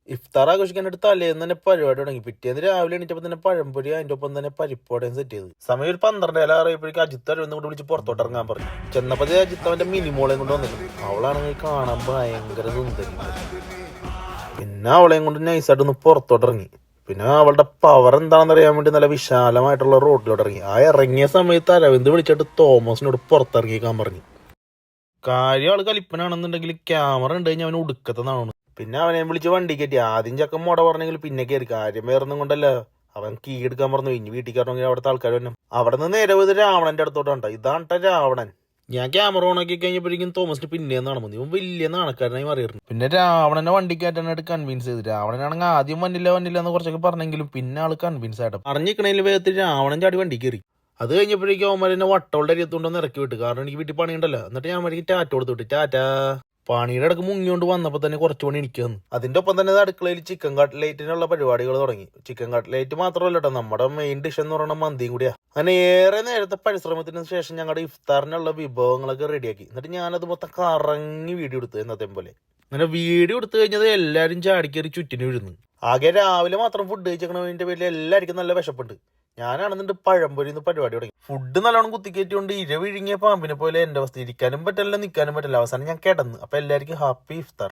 ഇഫ്താർ ആഘോഷിക്കാനായിട്ട് തലേന്ന് തന്നെ പരിപാടി തുടങ്ങി. പിറ്റേന്ന് രാവിലെ എണീറ്റപ്പോ തന്നെ പഴംപൊരി, അതിന്റെ ഒപ്പം തന്നെ പരിപ്പോടെയും സെറ്റ് ചെയ്ത്. സമയം ഒരു 12:15 അജിത്ത് അരുന്ന് കൊണ്ട് വിളിച്ച് പുറത്തോട്ട് ഇറങ്ങാൻ പറഞ്ഞു. ചെന്നപ്പോ അജിത്ത് അവന്റെ മിനിമോളെയും കൊണ്ട് വന്നിട്ടുണ്ട്. അവളാണെങ്കിൽ കാണാൻ ഭയങ്കര സുന്ദരി. പിന്നെ അവളെയും കൊണ്ട് നൈസായിട്ട് ഒന്ന് പുറത്തോട്ട് ഇറങ്ങി. പിന്നെ അവളുടെ പവർ എന്താണെന്ന് അറിയാൻ വേണ്ടി നല്ല വിശാലമായിട്ടുള്ള റോഡിലോട്ട് ഇറങ്ങി. ആ ഇറങ്ങിയ സമയത്ത് അരവിന്ദ് വിളിച്ചിട്ട് തോമസിനോട് പുറത്തിറങ്ങിക്കാൻ പറഞ്ഞു. കാര്യം ആള് കലിപ്പനാണെന്നുണ്ടെങ്കിൽ ക്യാമറ ഉണ്ട് കഴിഞ്ഞാൽ അവന് ഉടുക്കത്തെന്നാണ്. പിന്നെ അവനെ വിളിച്ച് വണ്ടി കയറ്റി. ആദ്യം ചക്കം മുട പറഞ്ഞെങ്കിൽ പിന്നെ കയറി. കാര്യം വേറൊന്നും കൊണ്ടല്ല, അവൻ കീ എടുക്കാൻ പറഞ്ഞു. ഇനി വീട്ടിൽ കയറണമെങ്കിൽ അവിടുത്തെ ആൾക്കാർ തന്നെ. അവിടെ നിന്ന് നേരെ പോയത് രാവണന്റെ അടുത്തോട്ടാണ്. ഇതാണ് രാവണൻ. ഞാൻ ക്യാമറ ഓണാക്കി കഴിഞ്ഞപ്പോഴേക്കും തോമസിന് പിന്നെയും നടന്നു. ഇവൻ വലിയ നാണക്കാരനായി മാറിയിരുന്നു. പിന്നെ രാവണനെ വണ്ടി കയറ്റാനായിട്ട് കൺവിൻസ് ചെയ്തു. രാവണനാണെങ്കിൽ ആദ്യം വന്നില്ല എന്ന് കുറച്ചൊക്കെ പറഞ്ഞെങ്കിലും പിന്നെ ആള് കൺവിൻസ് ആയിട്ട് അറിഞ്ഞിക്കണേൽ വേഗത്തിൽ രാവണൻ ചാടി വണ്ടി കയറി. അത് കഴിഞ്ഞപ്പോഴേക്കും അവന്മാരെന്നെ വട്ടോളുടെ അരിയത്തുകൊണ്ടൊന്ന് ഇറക്കി വിട്ടു. കാരണം എനിക്ക് വീട്ടിൽ പണിയുണ്ടല്ലോ. എന്നിട്ട് ഞാൻ വഴിക്ക് ടാറ്റ കൊടുത്തു വിട്ടു. ടാറ്റാ. പണിയുടെ ഇടക്ക് മുങ്ങിയോണ്ട് വന്നപ്പോ തന്നെ കുറച്ചു പണി എനിക്ക് വന്നു. അതിന്റെ ഒപ്പം തന്നെ അടുക്കളയിൽ ചിക്കൻ കട്ട്ലേറ്റിനുള്ള പരിപാടികൾ തുടങ്ങി. ചിക്കൻ കട്ട്ലേറ്റ് മാത്രമല്ല കേട്ടോ, നമ്മുടെ മെയിൻ ഡിഷ് എന്ന് പറയുന്ന മന്തിയും കൂടിയാ. അങ്ങനെ ഏറെ നേരത്തെ പരിശ്രമത്തിന് ശേഷം ഞങ്ങളുടെ ഇഫ്താറിനുള്ള വിഭവങ്ങളൊക്കെ റെഡിയാക്കി. എന്നിട്ട് ഞാനത് മൊത്തം കറങ്ങി വീഡിയോ എടുത്തു എന്നത്തെ പോലെ. അങ്ങനെ വീഡിയോ എടുത്തു കഴിഞ്ഞത് എല്ലാരും ചാടിക്കേറി ചുറ്റിന് വീഴുന്നു. ആകെ രാവിലെ മാത്രം ഫുഡ് കഴിച്ചേക്കണതിന്റെ പേരിൽ എല്ലാവർക്കും നല്ല വിശപ്പുണ്ട്. ഞാനാണെന്നുണ്ട് പഴംപൊരിന്ന് പരിപാടി തുടങ്ങി. ഫുഡ് നല്ലോണം കുത്തിക്കയറ്റിക്കൊണ്ട് ഇര വിഴുങ്ങിയ പാമ്പിനെ പോലെ എന്റെ അവസ്ഥ. ഇരിക്കാനും പറ്റില്ല, നിൽക്കാനും പറ്റില്ല. അവസാനം ഞാൻ കിടന്നു. അപ്പൊ എല്ലാവർക്കും ഹാപ്പി ഇഫ്താർ.